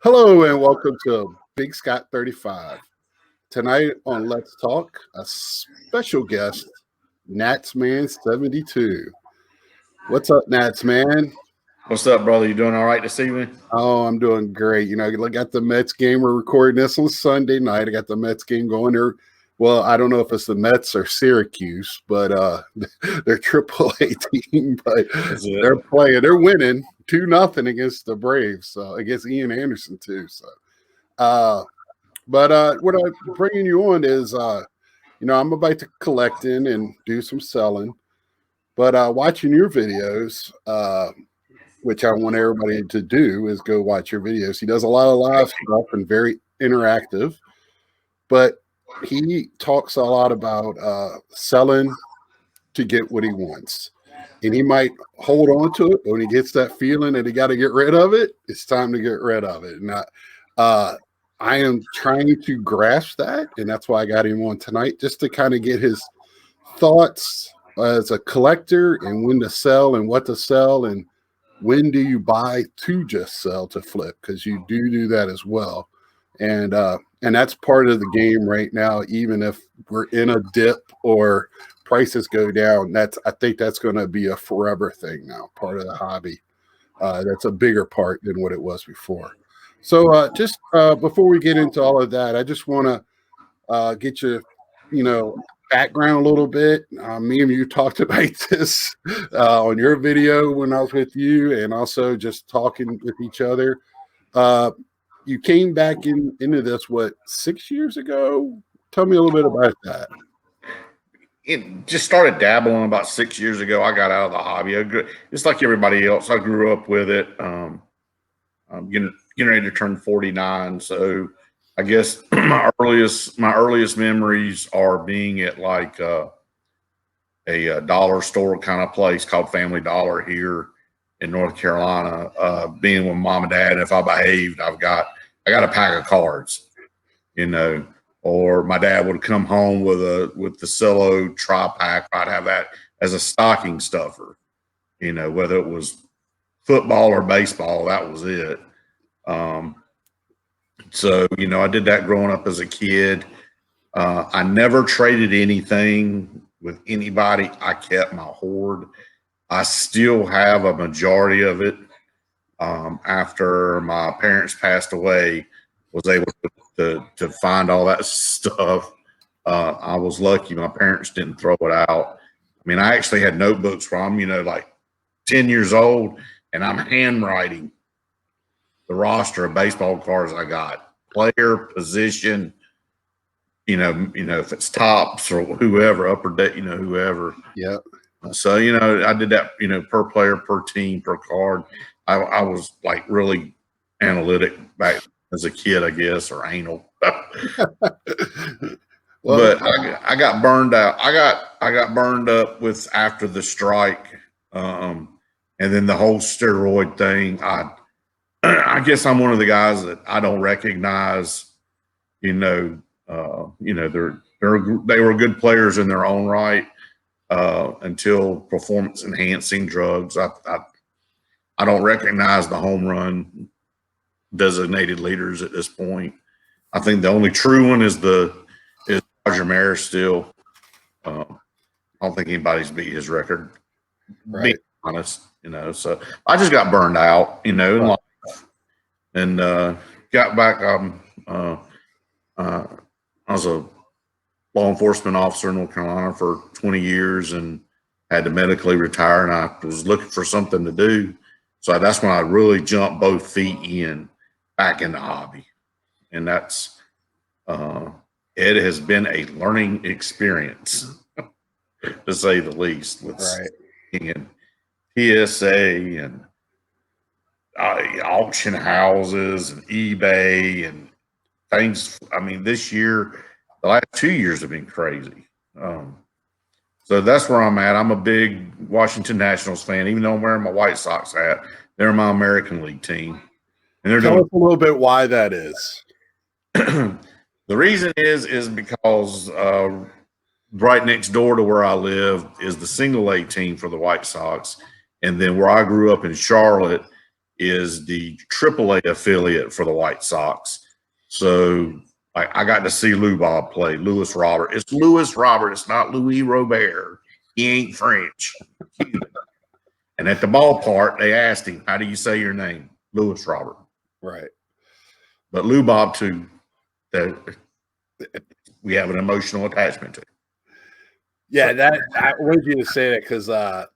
Hello and welcome to Big Scott 35. Tonight on Let's Talk, a special guest, Natsman72. What's up, Natsman? What's up, brother? You doing all right this evening? Oh, I'm doing great. You know, I got the Mets game. We're recording this on Sunday night. I got the Mets game going there. Well, I don't know if it's the Mets or Syracuse, but they're AAA team, but they're playing. They're winning 2-0 against the Braves, so against Ian Anderson too. So but what I'm bringing you on is, I'm about to collecting and do some selling, but watching your videos, which I want everybody to do, is go watch your videos. He does a lot of live stuff and very interactive, but he talks a lot about selling to get what he wants. And he might hold on to it, but when he gets that feeling that he got to get rid of it, it's time to get rid of it. And I am trying to grasp that, and that's why I got him on tonight, just to kind of get his thoughts as a collector and when to sell and what to sell and when do you buy to just sell to flip, because you do that as well. And that's part of the game right now. Even if we're in a dip or prices go down, I think that's going to be a forever thing now, part of the hobby. That's a bigger part than what it was before. So just before we get into all of that, I just want to get you, background a little bit. Me and you talked about this on your video when I was with you, and also just talking with each other. You came back into this, what, 6 years ago? Tell me a little bit about that. It just started dabbling about 6 years ago. I got out of the hobby. Just like everybody else, I grew up with it. I'm getting ready to turn 49, so I guess my earliest memories are being at like a dollar store kind of place called Family Dollar here in North Carolina. Being with mom and dad, if I behaved, I got a pack of cards, or my dad would come home with the Cello tri-pack. I'd have that as a stocking stuffer, whether it was football or baseball, that was it. So, I did that growing up as a kid. I never traded anything with anybody. I kept my hoard. I still have a majority of it. After my parents passed away, was able to find all that stuff. I was lucky my parents didn't throw it out. I mean, I actually had notebooks where I'm, like 10 years old, and I'm handwriting the roster of baseball cards I got, player, position, if it's tops or whoever, upper deck, whoever. Yeah. So, I did that, per player, per team, per card. I was like really analytic back as a kid, I guess, or anal. Well, But I got burned out. I got burned up with after the strike, and then the whole steroid thing. I guess I'm one of the guys that I don't recognize. They were good players in their own right until performance enhancing drugs. I don't recognize the home run designated leaders at this point. I think the only true one is Roger Maris still. I don't think anybody's beat his record. right. Being honest, So I just got burned out, in life, and got back. I was a law enforcement officer in North Carolina for 20 years and had to medically retire, and I was looking for something to do. So that's when I really jumped both feet back in the hobby. And that's, it has been a learning experience, to say the least, with and PSA and auction houses and eBay and things. I mean, this year, the last 2 years have been crazy. So that's where I'm at. I'm a big Washington Nationals fan, even though I'm wearing my White Sox hat. They're my American League team. And they're Tell us a little bit why that is. The reason is because right next door to where I live is the single A team for the White Sox. And then where I grew up in Charlotte is the AAA affiliate for the White Sox. So I got to see Lou Bob play. Louis Robert. It's Louis Robert. It's not Louis Robert. He ain't French. Cuban. And at the ballpark, they asked him, "How do you say your name?" Louis Robert. Right. But Lou Bob too, that we have an emotional attachment to. Yeah, I wanted you to say that because I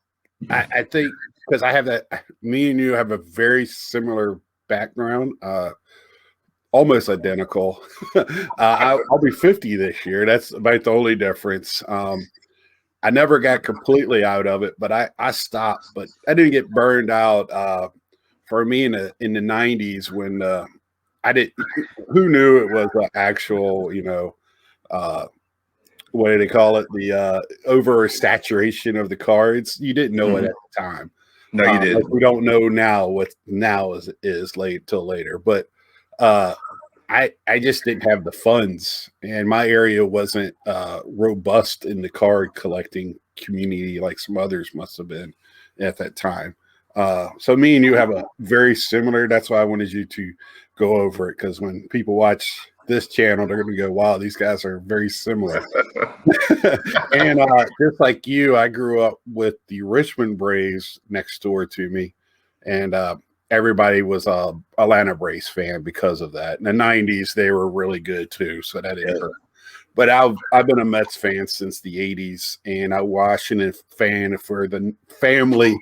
think because I have that. Me and you have a very similar background. Almost identical. I'll be 50 this year. That's about the only difference. I never got completely out of it, but I stopped. But I didn't get burned out. For me in the 90s when I didn't. Who knew it was an actual, what do they call it? The oversaturation of the cards. You didn't know it at the time. No, you didn't. Like we don't know now what now is late till later. But I just didn't have the funds, and my area wasn't robust in the card collecting community like some others must have been at that time. So me and you have a very similar. That's why I wanted you to go over it, because when people watch this channel, they're going to go, "Wow, these guys are very similar." And just like you, I grew up with the Richmond Braves next door to me, and everybody was a Atlanta Braves fan because of that. In the 90s, they were really good too, so that didn't hurt. But I've been a Mets fan since the 80s, and a Washington fan for the family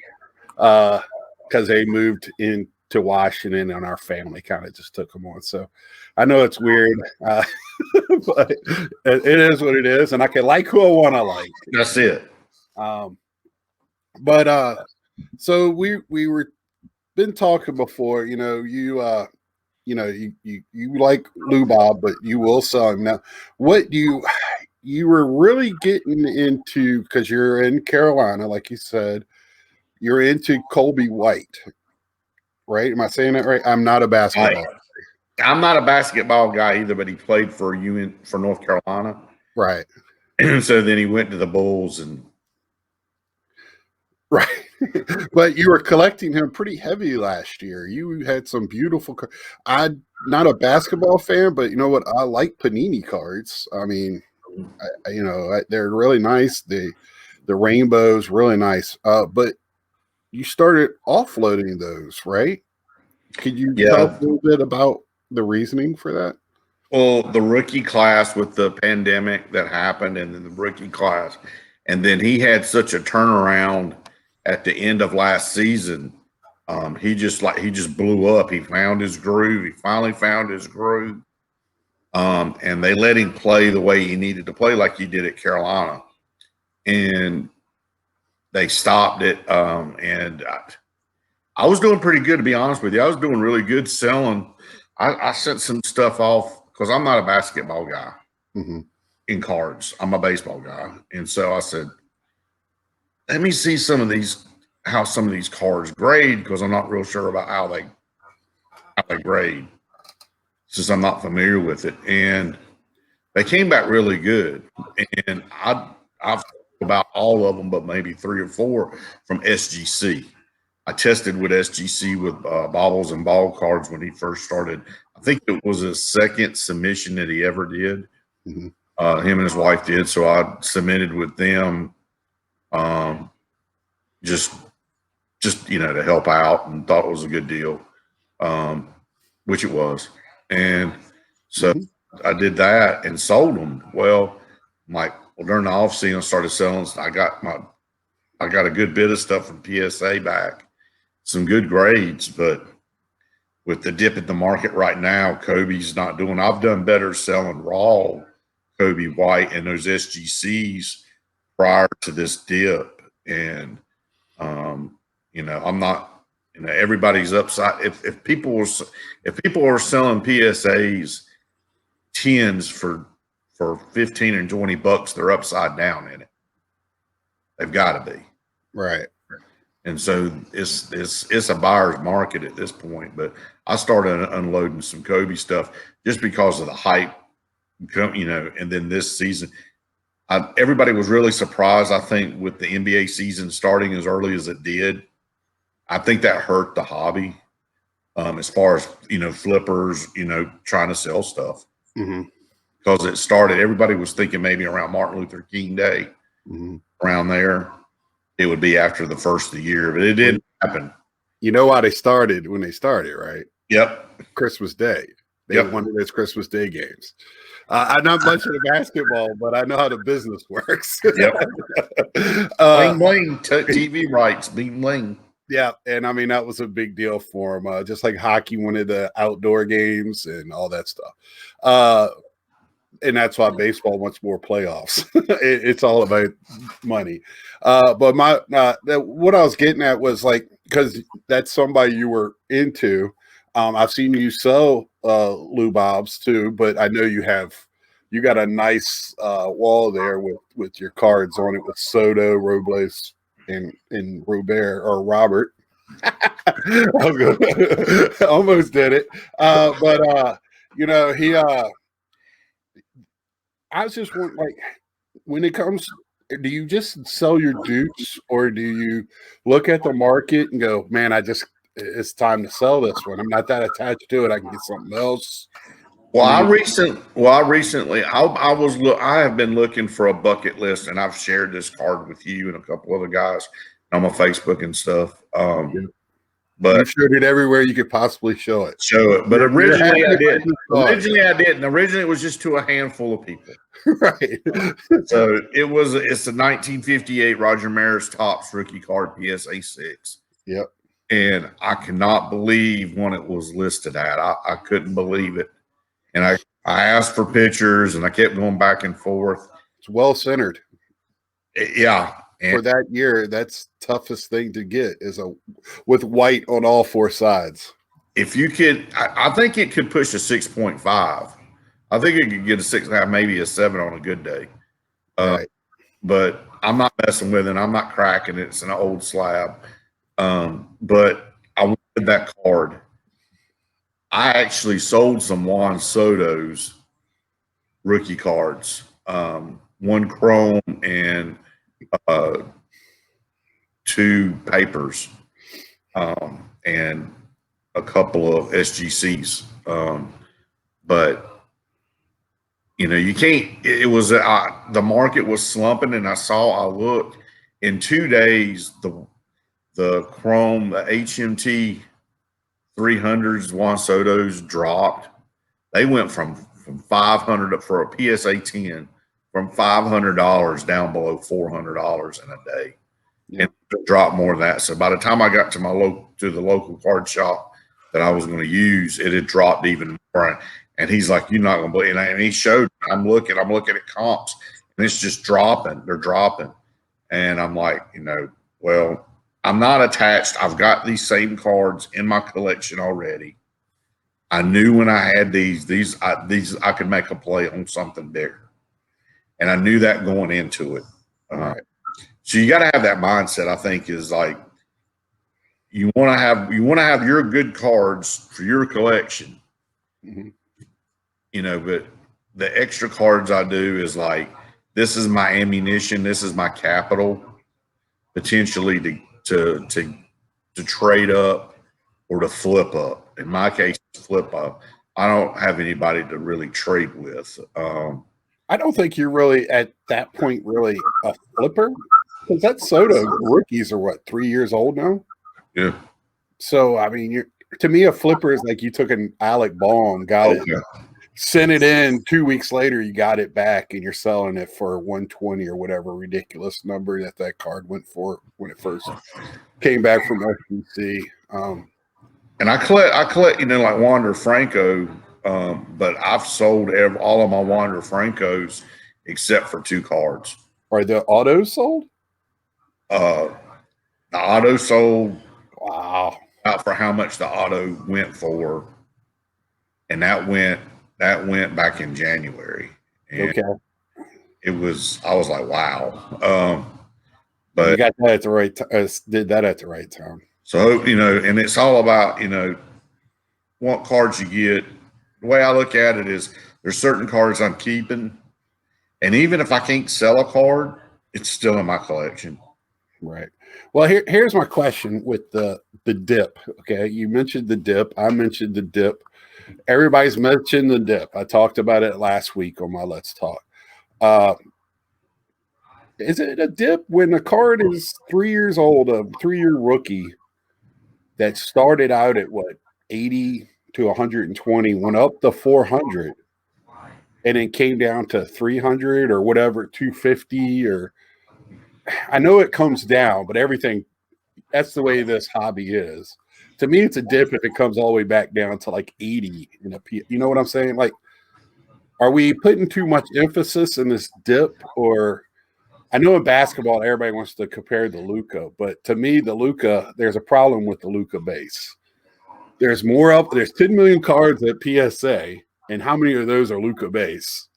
because they moved into Washington, and our family kind of just took them on. So I know it's weird, but it is what it is, and I can like who I want to like. That's it. So we were been talking before. You like Lou Bob, but you will sell him now. What you were really getting into, because you're in Carolina, like you said, you're into Colby White, right? Am I saying that right? I'm not a basketball. I'm not a basketball guy either, but he played for North Carolina, right? And so then he went to the Bulls and. Right. But you were collecting him pretty heavy last year. You had some beautiful I'm not a basketball fan, but you know what? I like Panini cards. I mean, they're really nice. The rainbow's really nice. But you started offloading those, right? Could you talk a little bit about the reasoning for that? Well, the rookie class with the pandemic that happened, and then the rookie class, and then he had such a turnaround at the end of last season. He just blew up. He found his groove. He finally found his groove. And they let him play the way he needed to play, like he did at Carolina. And they stopped it. And I was doing pretty good, to be honest with you. I was doing really good selling. I sent some stuff off because I'm not a basketball guy in cards. I'm a baseball guy. And so I said, let me see how some of these cards grade, because I'm not real sure about how they grade, since I'm not familiar with it. And they came back really good. And I've about all of them, but maybe 3 or 4 from SGC. I tested with SGC with baubles and ball cards when he first started. I think it was his second submission that he ever did. Him and his wife did. So I submitted with them. Just to help out, and thought it was a good deal, which it was. And so I did that and sold them. Well, during the off season, I started selling. I got a good bit of stuff from PSA back, some good grades, but with the dip in the market right now, Kobe's not doing. I've done better selling raw Kobe White and those SGCs prior to this dip. And I'm not, everybody's upside. If people are selling PSAs 10s for 15 and 20 bucks, they're upside down in it. They've got to be. Right. And so it's a buyer's market at this point. But I started unloading some Kobe stuff just because of the hype, and then this season, everybody was really surprised, I think, with the NBA season starting as early as it did. I think that hurt the hobby. as far as, flippers, trying to sell stuff. Mm-hmm. Because it started, everybody was thinking maybe around Martin Luther King Day, Mm-hmm. around there. It would be after the first of the year, but it didn't happen. You know why they started when they started, right? Yep. Christmas Day. They Yep. wanted those Christmas Day games. I'm not much of the basketball, but I know how the business works. Yep. Bling bling. TV rights. Bling bling. Yeah, and I mean that was a big deal for them. Just like hockey wanted the outdoor games and all that stuff. And that's why baseball wants more playoffs. It's all about money. But what I was getting at was like, because that's somebody you were into. I've seen you sell Lou Bob's too, but I know you got a nice wall there with your cards on it with Soto, Robles, and Robert or Robert. Almost did it. But he I was just wondering, like, when it comes, do you just sell your dukes, or do you look at the market and go, "Man, it's time to sell this one. I'm not that attached to it. I can get something else." I have been looking for a bucket list, and I've shared this card with you and a couple other guys on my Facebook and stuff. But you showed it everywhere you could possibly show it. But originally I didn't. Originally it was just to a handful of people. Right. So it's a 1958 Roger Maris Topps rookie card PSA 6. Yep. And I cannot believe when it was listed at. I couldn't believe it. And I asked for pictures, and I kept going back and forth. It's well centered. Yeah. And for that year, that's toughest thing to get is with white on all four sides. If you could, I think it could push a 6.5. I think it could get a 6.5, maybe a 7 on a good day. Right. But I'm not messing with it. I'm not cracking it. It's an old slab. But I wanted that card. I actually sold some Juan Soto's rookie cards, one chrome and 2 papers, and a couple of SGCs. But you can't. It was the market was slumping, and I looked in 2 days. The chrome, the HMT 300s, Juan Soto's dropped. They went from 500 for a PSA 10 from $500 down below $400 in a day. Yeah. And it dropped more than that. So by the time I got to the local card shop that I was going to use, it had dropped even more. And he's like, "You're not going to believe it." And he showed me. I'm looking at comps, and it's just dropping. They're dropping. And I'm like, well, I'm not attached. I've got these same cards in my collection already. I knew when I had these I could make a play on something bigger, and I knew that going into it. So you got to have that mindset. I think is like you want to have your good cards for your collection. Mm-hmm. But the extra cards I do is like, this is my ammunition. This is my capital, potentially to trade up or to flip up. In my case, flip up. I don't have anybody to really trade with. I don't think you're really at that point really a flipper, because that Soto rookies are what, 3 years old now? Yeah. So I mean, to me, a flipper is like you took an Alec Baum, got it, sent it in 2 weeks later, you got it back, and you're selling it for 120 or whatever ridiculous number that card went for when it first came back from FBC. And I collect, like Wander Franco, but I've sold all of my Wander Francos except for 2 cards. Are the autos sold? The auto sold. Wow. Out for how much the auto went for, and that went back in January. And okay. I was like, wow. But you got that at the right time. Did that at the right time. So, and it's all about, what cards you get. The way I look at it is there's certain cards I'm keeping, and even if I can't sell a card, it's still in my collection. Right. Well, here's my question with the dip. Okay, you mentioned the dip. I mentioned the dip. Everybody's mentioned the dip. I talked about it last week on my Let's Talk. Uh, is it a dip when a card is 3 years old, a 3 year rookie that started out at what 80 to 120, went up to 400, and then came down to 300 or whatever, 250 or I know it comes down, but everything that's the way this hobby is. To me, it's a dip if it comes all the way back down to like 80 in a P. You know what I'm saying? Like, are we putting too much emphasis in this dip? Or I know in basketball, everybody wants to compare the Luka, but to me, the Luka, there's a problem with the Luka base. There's 10 million cards at PSA, and how many of those are Luka base?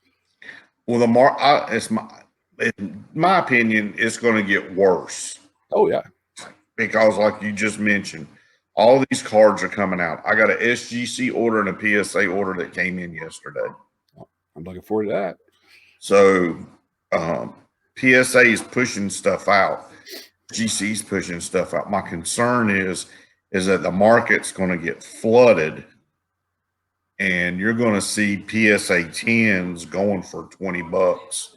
Well, in my opinion, it's going to get worse. Oh, yeah. Because like you just mentioned, all these cards are coming out. I got an SGC order and a PSA order that came in yesterday. I'm looking forward to that. So PSA is pushing stuff out. GC's pushing stuff out. My concern is that the market's going to get flooded and you're going to see PSA 10s going for $20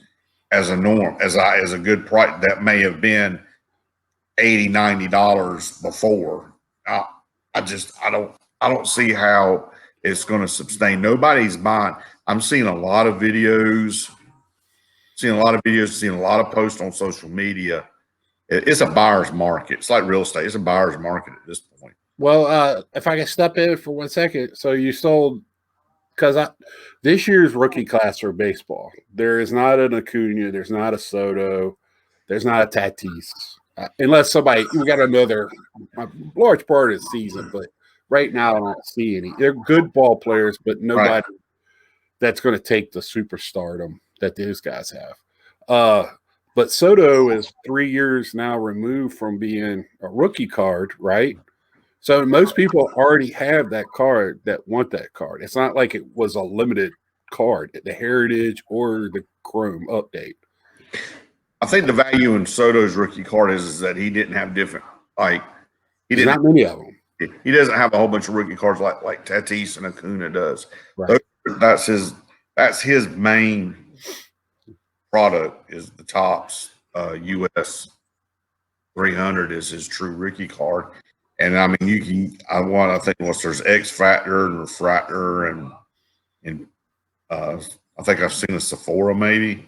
as a norm, as a good price. That may have been $80-$90 before. I don't see how it's going to sustain. Nobody's buying. I'm seeing a lot of videos, seeing a lot of posts on social media. It's a buyer's market. It's like real estate. It's a buyer's market at this point. Well, if I can step in for 1 second. So you sold, because this year's rookie class for baseball, there is not an Acuna, there's not a Soto, there's not a Tatis. Unless we got another large part of the season, but right now I don't see any. They're good ball players, but nobody that's going to take the superstardom that those guys have. But Soto is 3 years now removed from being a rookie card, right? So most people already have that card that want that card. It's not like it was a limited card, the Heritage or the Chrome update. I think the value in Soto's rookie card is that he didn't have different, There's not many of them. He doesn't have a whole bunch of rookie cards like Tatis and Acuna does. Right. That's his main product is the Topps US 300 is his true rookie card. And I mean, I think there's X Factor and Refractor and I think I've seen a Sephora maybe.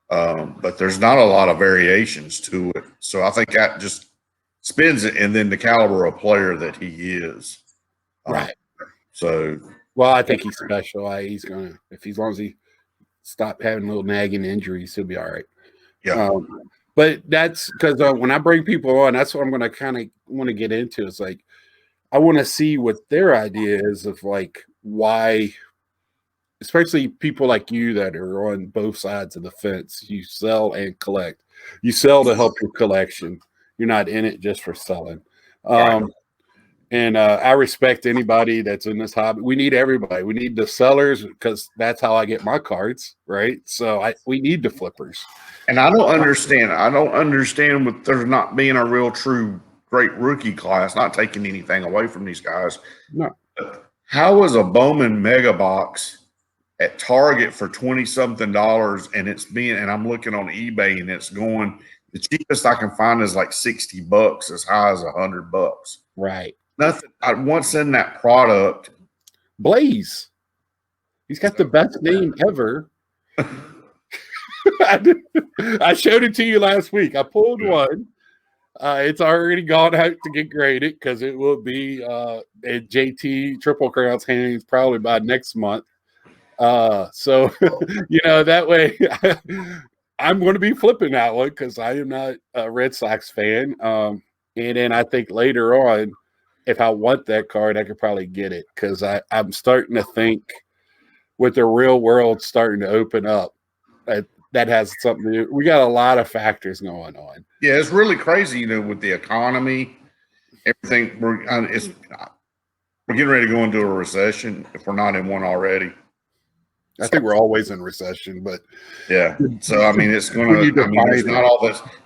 But there's not a lot of variations to it. So I think that just spins it, and then the caliber of player that he is. Right. Well, I think he's special. He's going to, as long as he stop having little nagging injuries, he'll be all right. Yeah. But that's because when I bring people on, that's what I'm going to kind of want to get into. It's like, I want to see what their idea is of like why, especially people like you that are on both sides of the fence. You sell and collect. You sell to help your collection. You're not in it just for selling. And I respect anybody that's in this hobby. We need everybody. We need the sellers because that's how I get my cards, right? So we need the flippers. And I don't understand with there not being a real true great rookie class, not taking anything away from these guys. No. How is a Bowman mega box at Target for $20-something and I'm looking on eBay and it's going, the cheapest I can find is like $60, as high as $100. Right. Nothing. What's in that product? Blaze. He's got the best name ever. I showed it to you last week. I pulled one. It's already gone out to get graded because it will be at JT Triple Crown's hands probably by next month. So that way I'm going to be flipping that one because I am not a Red Sox fan. And then I think later on, if I want that card, I could probably get it because I'm starting to think with the real world starting to open up, that has something to do. We got a lot of factors going on. Yeah, it's really crazy, with the economy, everything. We're getting ready to go into a recession if we're not in one already. I think we're always in recession, but yeah. So I mean, it's gonna. I mean,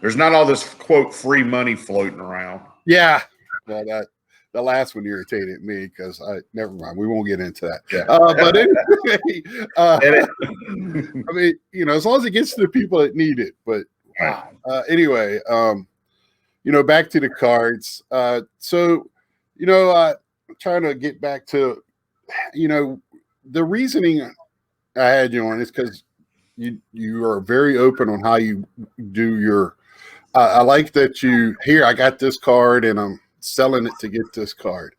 there's not all this quote free money floating around. Yeah. Well, the last one irritated me because never mind. We won't get into that. Yeah. But anyway, I mean, you know, as long as it gets to the people that need it. But anyway, you know, back to the cards. So, you know, trying to get back to, you know, the reasoning I had you on is because you are very open on how you do your. I like that I got this card and I'm selling it to get this card.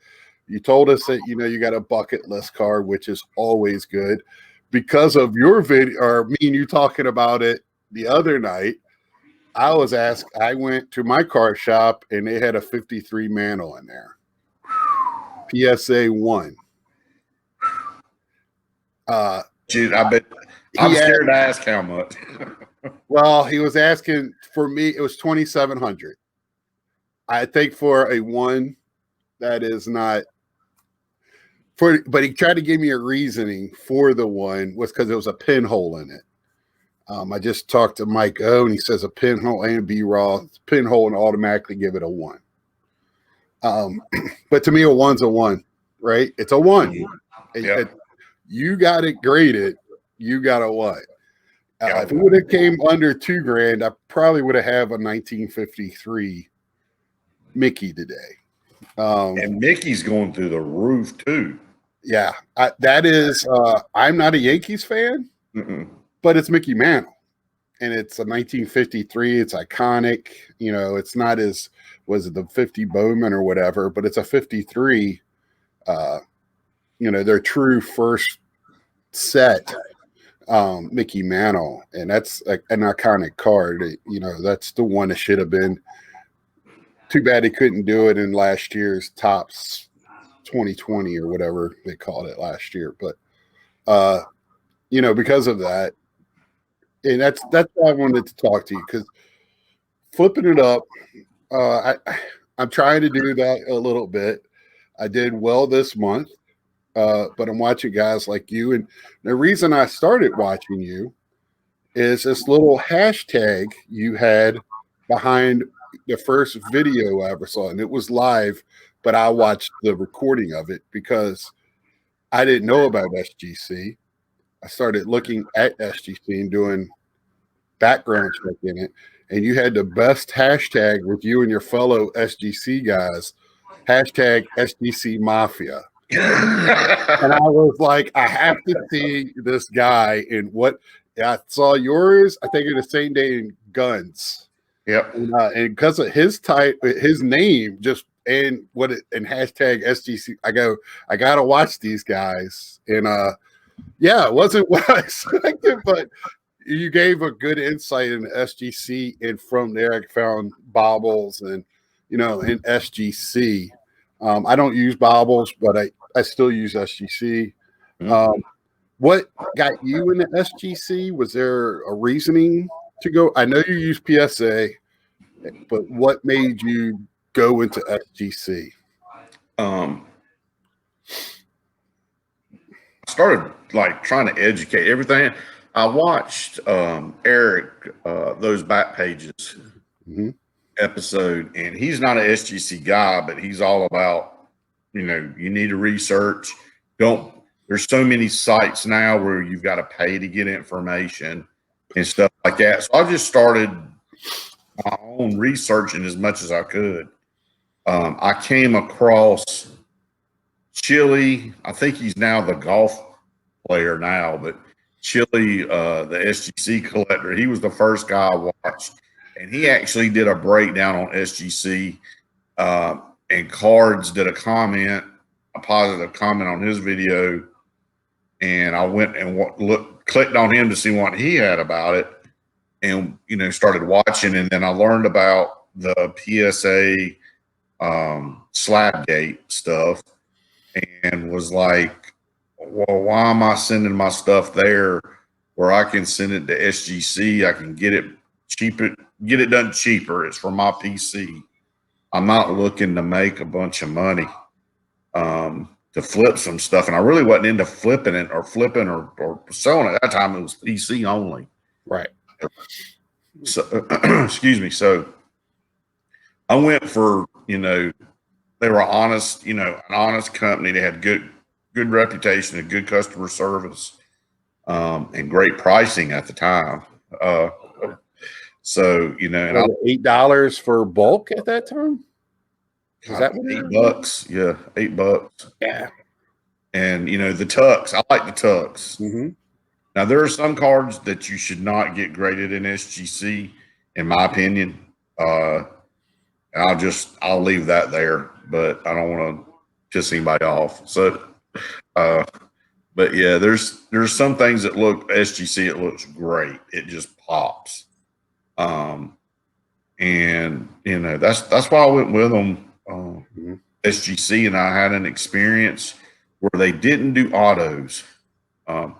You told us that, you know, you got a bucket list card, which is always good. Because of your video, or me and you talking about it the other night, I went to my card shop and they had a 53 mantle in there. PSA 1. Dude, I bet I'm scared to ask how much. Well, he was asking for me, it was 2,700. I think for a 1, that is not but he tried to give me a reasoning for the 1 was because it was a pinhole in it. I just talked to Mike O, and he says a pinhole and B-raw pinhole and automatically give it a 1. But to me, a 1's a 1, right? It's a 1. You got it graded. You got a 1. If it would have came under $2,000, I probably would have a 1953 Mickey today. And Mickey's going through the roof too. Yeah, that is. I'm not a Yankees fan, but it's Mickey Mantle, and it's a 1953. It's iconic. You know, it's not as was it the 50 Bowman or whatever, but it's a 53. You know, their true first set Mickey Mantle, and that's an iconic card. You know, that's the one that should have been. Too bad he couldn't do it in last year's Topps 2020 or whatever they called it last year. But you know, because of that, and that's why I wanted to talk to you, because flipping it up, I'm trying to do that a little bit. I did well this month, but I'm watching guys like you, and the reason I started watching you is this little hashtag you had behind the first video I ever saw, and it was live, but I watched the recording of it because I didn't know about SGC. I started looking at SGC and doing background check in it, and you had the best hashtag with you and your fellow SGC guys, hashtag SGC Mafia. And I was like, I have to see this guy. And what I saw yours, I think, the same day in Guns. Yep. And because of his name, just and hashtag SGC, I gotta watch these guys. And yeah, it wasn't what I expected, but you gave a good insight in SGC, and from there I found bobbles and in SGC. I don't use bobbles, but I still use SGC. What got you in the SGC? Was there a reasoning to go? I know you use PSA, but what made you go into SGC? I started like trying to educate everything. I watched Eric, those back pages episode, and he's not an SGC guy, but he's all about, you need to research. There's so many sites now where you've got to pay to get information and stuff like that. So I just started my own researching as much as I could. I came across Chili. I think he's now the golf player now, but Chili, the SGC collector, he was the first guy I watched, and he actually did a breakdown on SGC, and Cards did a positive comment on his video, and I went and clicked on him to see what he had about it, and started watching, and then I learned about the PSA Slapgate stuff, and was like, well, why am I sending my stuff there where I can send it to SGC? I can get it cheaper, get it done cheaper. It's for my PC. I'm not looking to make a bunch of money. flip some stuff, and I really wasn't into flipping it or selling it. At that time, it was PC only. Right. So, excuse me. So I went for, they were honest, an honest company. They had good reputation and good customer service, and great pricing at the time. So, and $8 for bulk at that time. Is that $8? Yeah, $8. Yeah. And the tucks, I like the tucks. Mm-hmm. Now there are some cards that you should not get graded in SGC, in my opinion. And I'll leave that there, but I don't want to piss anybody off. So, but yeah, there's some things that look SGC, it looks great. It just pops. And that's why I went with them. SGC, and I had an experience where they didn't do autos, and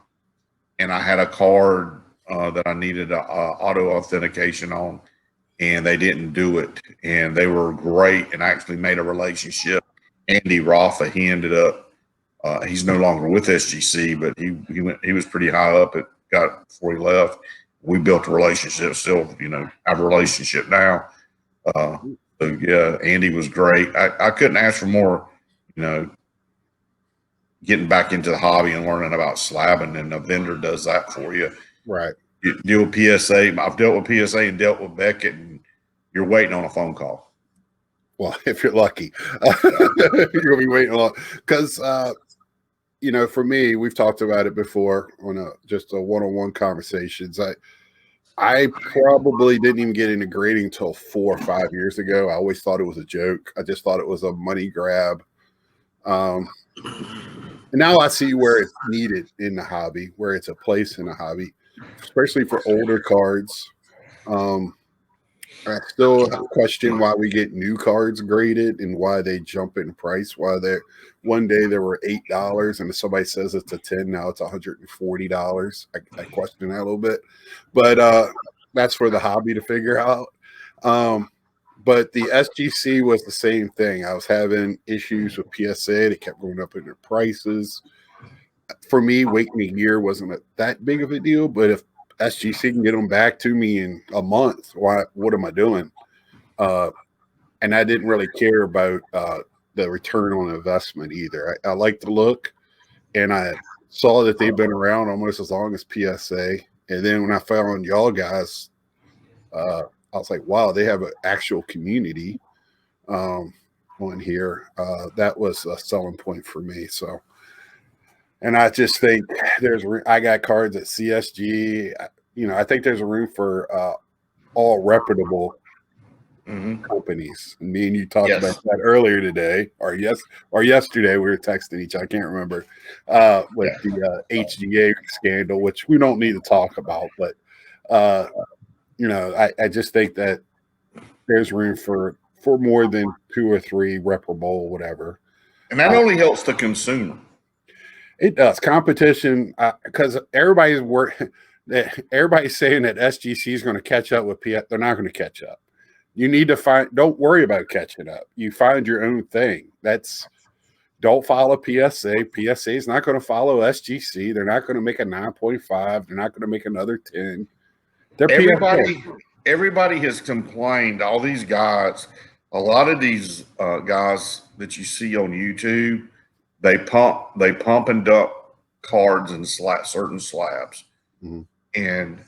I had a card that I needed auto authentication on, and they didn't do it, and they were great, and I actually made a relationship. Andy Roffa, he ended up he's no longer with SGC, but he was pretty high up before he left. We built a relationship, still have a relationship now. So yeah, Andy was great. I couldn't ask for more, getting back into the hobby and learning about slabbing, and a vendor does that for you. Right. You deal with PSA. I've dealt with PSA and dealt with Beckett, and you're waiting on a phone call. Well, if you're lucky, you're gonna be waiting a lot. Because for me, we've talked about it before on just a one-on-one conversations. I probably didn't even get into grading until 4 or 5 years ago. I always thought it was a joke. I just thought it was a money grab. And now I see where it's needed in the hobby, where it's a place in the hobby, especially for older cards. I still question why we get new cards graded and why they jump in price. Why one day there were $8, and if somebody says it's a 10, now it's $140. I question that a little bit, but that's for the hobby to figure out. But the SGC was the same thing. I was having issues with PSA. They kept going up in their prices. For me, waiting a year wasn't that big of a deal, but if SGC can get them back to me in a month, what am I doing? And I didn't really care about the return on investment either. I like the look, and I saw that they've been around almost as long as PSA. And then when I found y'all guys, I was like, wow, they have an actual community on here. That was a selling point for me. So, and I just think I got cards at CSG. I think there's a room for all reputable companies. Me and you talked about that earlier today, or yesterday. We were texting each. I can't remember with the HGA scandal, which we don't need to talk about. But I just think that there's room for more than 2 or 3 reputable, whatever. And that only helps the consumer. It does. Competition, because everybody's saying that SGC is going to catch up with PS. They're not going to catch up. You need to don't worry about catching up. You find your own thing. Don't follow PSA. PSA is not going to follow SGC. They're not going to make a 9.5. They're not going to make another 10. Everybody has complained. All these guys, a lot of these guys that you see on YouTube, they pump and dump cards and certain slabs and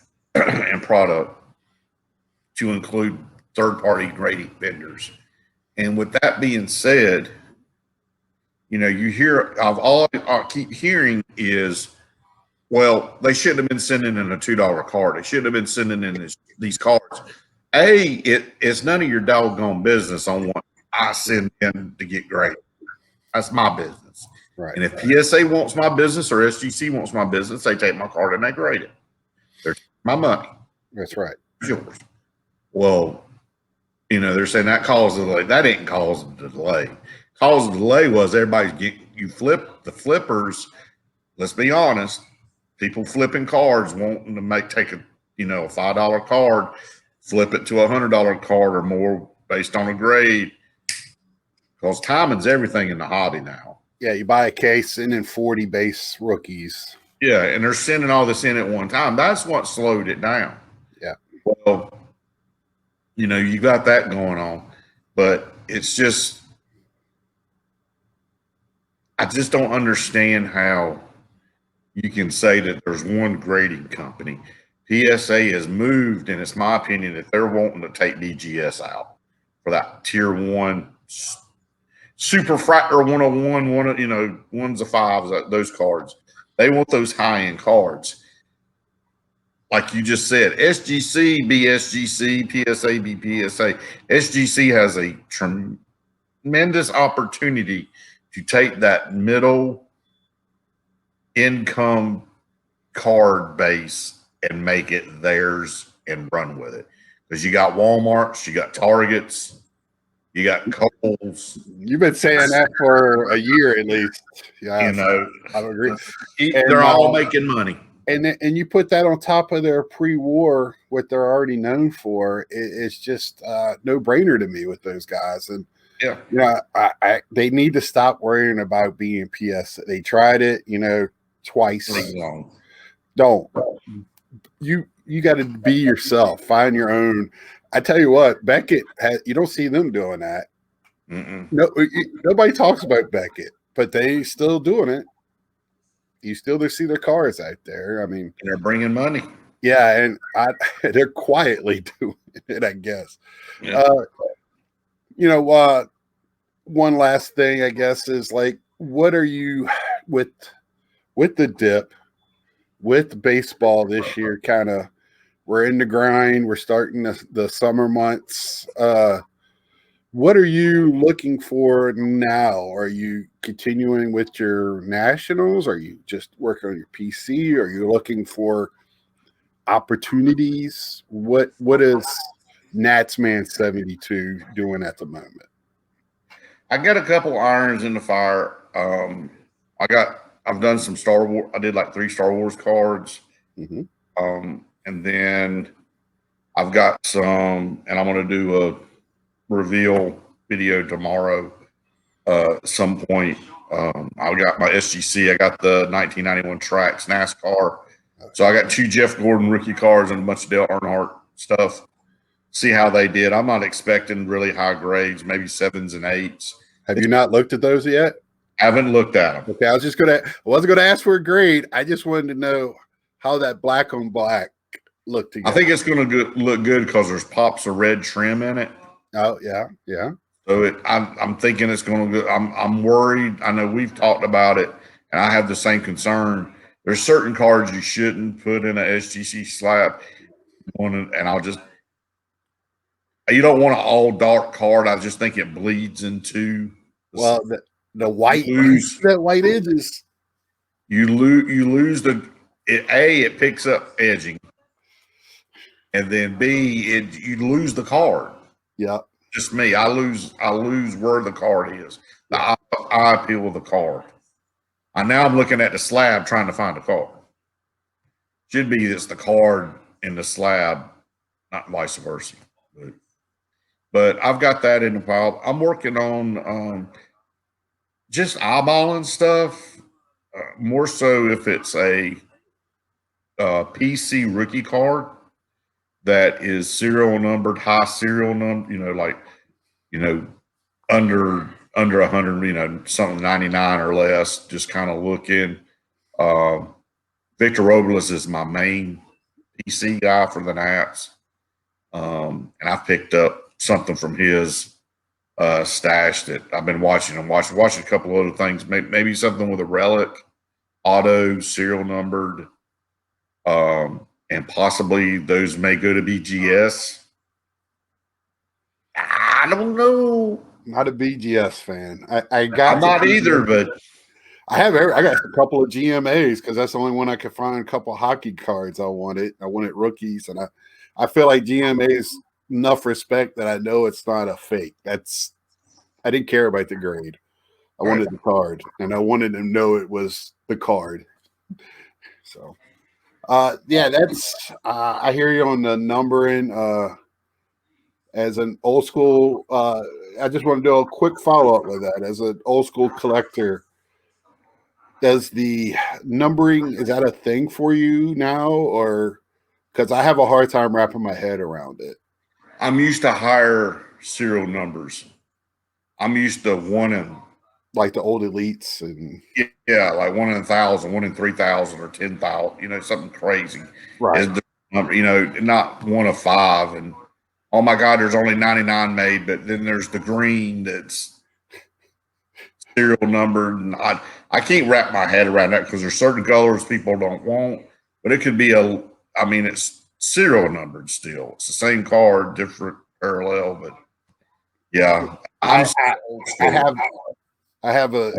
product to include third-party grading vendors. And with that being said, you hear all I keep hearing is, well, they shouldn't have been sending in a $2 card. They shouldn't have been sending in these cards. It's none of your doggone business on what I send in to get graded. That's my business. Right. And if PSA wants my business or SGC wants my business, they take my card and they grade it. They're my money. That's right. It's yours. Well, they're saying that caused a delay. That didn't cause the delay. Cause the delay was you flip the flippers. Let's be honest. People flipping cards wanting to take a $5 card, flip it to a $100 card or more based on a grade. Because timing's everything in the hobby now. Yeah, you buy a case and then 40 base rookies. Yeah, and they're sending all this in at one time. That's what slowed it down. Yeah. Well, you got that going on, but it's just, I just don't understand how you can say that there's one grading company. PSA has moved, and it's my opinion that they're wanting to take BGS out for that tier one super fractor 101, ones of fives, those cards. They want those high end cards. Like you just said, SGC be SGC, PSA be PSA. SGC has a tremendous opportunity to take that middle income card base and make it theirs and run with it. Because you got Walmarts, you got Targets, you got Kohl's. You've been saying that for a year at least. Yeah, I agree. They're all making money. And you put that on top of their pre-war, what they're already known for. It's just no brainer to me with those guys. And they need to stop worrying about being PS. They tried it, twice. Don't. You got to be yourself. Find your own. I tell you what, Beckett you don't see them doing that. No, nobody talks about Beckett, but they still doing it. You still see their cars out there. I mean, and they're bringing money. Yeah, and they're quietly doing it, I guess. Yeah. One last thing, I guess, is like, what are you with the dip, with baseball this year? Kind of, we're in the grind. We're starting the summer months. What are you looking for now? Are you continuing with your nationals? Are you just working on your PC? Are you looking for opportunities? What is Natsman72 doing at the moment? I got a couple irons in the fire. I've done some Star Wars. I did like 3 Star Wars cards. And then I've got some, and I'm going to do a reveal video tomorrow some point. I got my SGC. I got the 1991 Tracks NASCAR. So I got 2 Jeff Gordon rookie cards and a bunch of Dale Earnhardt stuff. See how they did. I'm not expecting really high grades, maybe 7s and 8s. Have you not looked at those yet? Haven't looked at them. Okay, I wasn't going to ask for a grade. I just wanted to know how that black on black looked together. I think it's going to look good because there's pops of red trim in it. Oh yeah, yeah. So I'm thinking it's going to go. I'm worried. I know we've talked about it, and I have the same concern. There's certain cards you shouldn't put in a SGC slab. And you don't want an all dark card. I just think it bleeds into. The white that white edges. You lose it picks up edging, and then B, you lose the card. Yeah, just me. I lose where the card is. The eye appeal of the card. Now I'm looking at the slab trying to find the card. Should be it's the card in the slab, not vice versa. But I've got that in the pile. I'm working on just eyeballing stuff. More so if it's a PC rookie card that is serial numbered, high serial number, under 100, something 99 or less, just kind of looking. Victor Robles is my main PC guy for the Nats. And I picked up something from his stash that I've been watching a couple of other things, maybe something with a relic, auto, serial numbered, and possibly those may go to BGS. I don't know. Not a BGS fan. I'm not either, but I got a couple of GMAs because that's the only one I could find. A couple of hockey cards I wanted rookies, and I feel like GMA's enough respect that I know it's not a fake. I didn't care about the grade. I wanted the card, and I wanted to know it was the card. So, that's I hear you on the numbering. As an old school, I just want to do a quick follow up with that. As an old school collector, does the numbering, is that a thing for you now, or because I have a hard time wrapping my head around it? I'm used to higher serial numbers. I'm used to one in, Like the old elites and yeah, like 1 in 1,000, 1 in 3,000, or 10,000. Something crazy. right. Is the number? Not 1 of 5. And oh my God, there's only 99 made, but then there's the green that's serial numbered, and I can't wrap my head around that because there's certain colors people don't want, but it could be it's serial numbered still. It's the same card, different parallel, but yeah, I'm I, still I old I school. have I have a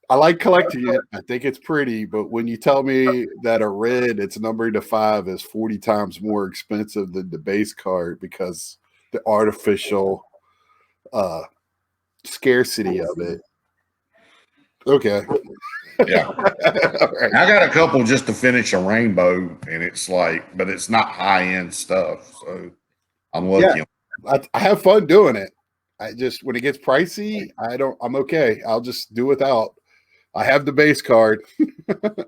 I like collecting it. I think it's pretty, but when you tell me that a red it's numbered to 5 is 40 times more expensive than the base card because the artificial uh scarcity of it. Okay. Yeah, All right. I got a couple just to finish a rainbow, and it's like, but it's not high end stuff, so I'm Yeah, lucky. I have fun doing it. I just when it gets pricey, I'm okay. I'll just do without. I have the base card.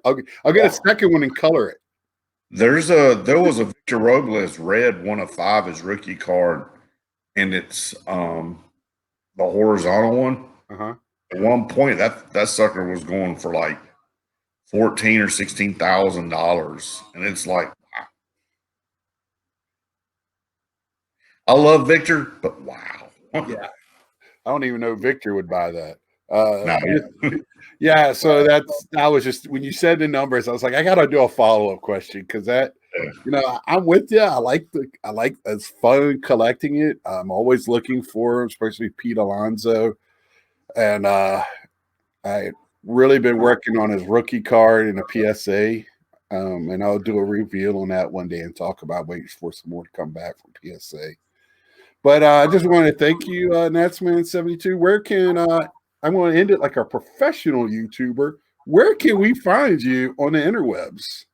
I'll get a second one and color it. There was a Victor Robles red 1 of 5 as rookie card, and it's the horizontal one. Uh-huh. At one point, that sucker was going for like $14,000 or $16,000, and it's like, I love Victor, but wow. Yeah. I don't even know Victor would buy that. No. Yeah, so I was just when you said the numbers, I was like, I gotta do a follow-up question because I'm with you. I like it's fun collecting it. I'm always looking for 'em, especially Pete Alonso. And I really been working on his rookie card and a PSA. And I'll do a reveal on that one day and talk about waiting for some more to come back from PSA. But I just want to thank you, Natsman72. Where can I'm going to end it like a professional YouTuber. Where can we find you on the interwebs?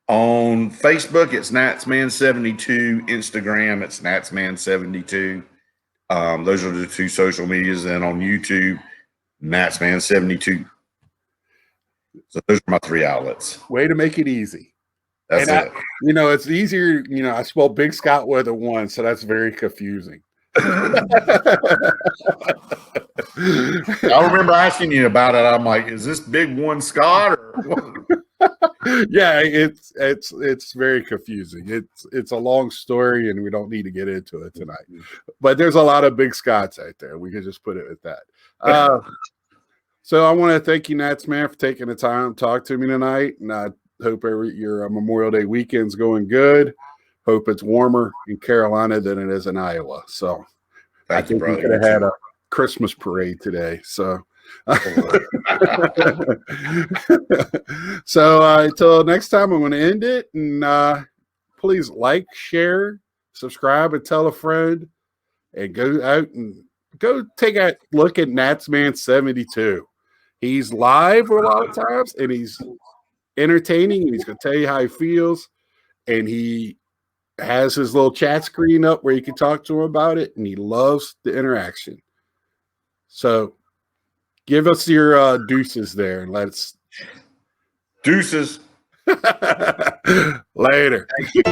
On Facebook, it's Natsman72. Instagram, it's Natsman72. Those are the two social medias. And on YouTube, Natsman72. So those are my 3 outlets. Way to make it easy. That's it. It's easier. I spelled Big Scott with a 1, so that's very confusing. I remember asking you about it. I'm like, is this Big One Scott or what? Yeah, it's very confusing. It's a long story, and we don't need to get into it tonight. But there's a lot of Big Scots out there. We could just put it at that. So I want to thank you, Natsman, for taking the time to talk to me tonight, and I hope your Memorial Day weekend's going good. Hope it's warmer in Carolina than it is in Iowa. So I think we could have had a Christmas parade today. So. So until next time, I'm going to end it, and please like, share, subscribe, and tell a friend, and go out and go take a look at Natsman72. He's live a lot of times, and he's entertaining, and he's going to tell you how he feels, and he has his little chat screen up where you can talk to him about it, and he loves the interaction. So give us your deuces there, and let's Deuces. later. Thank you.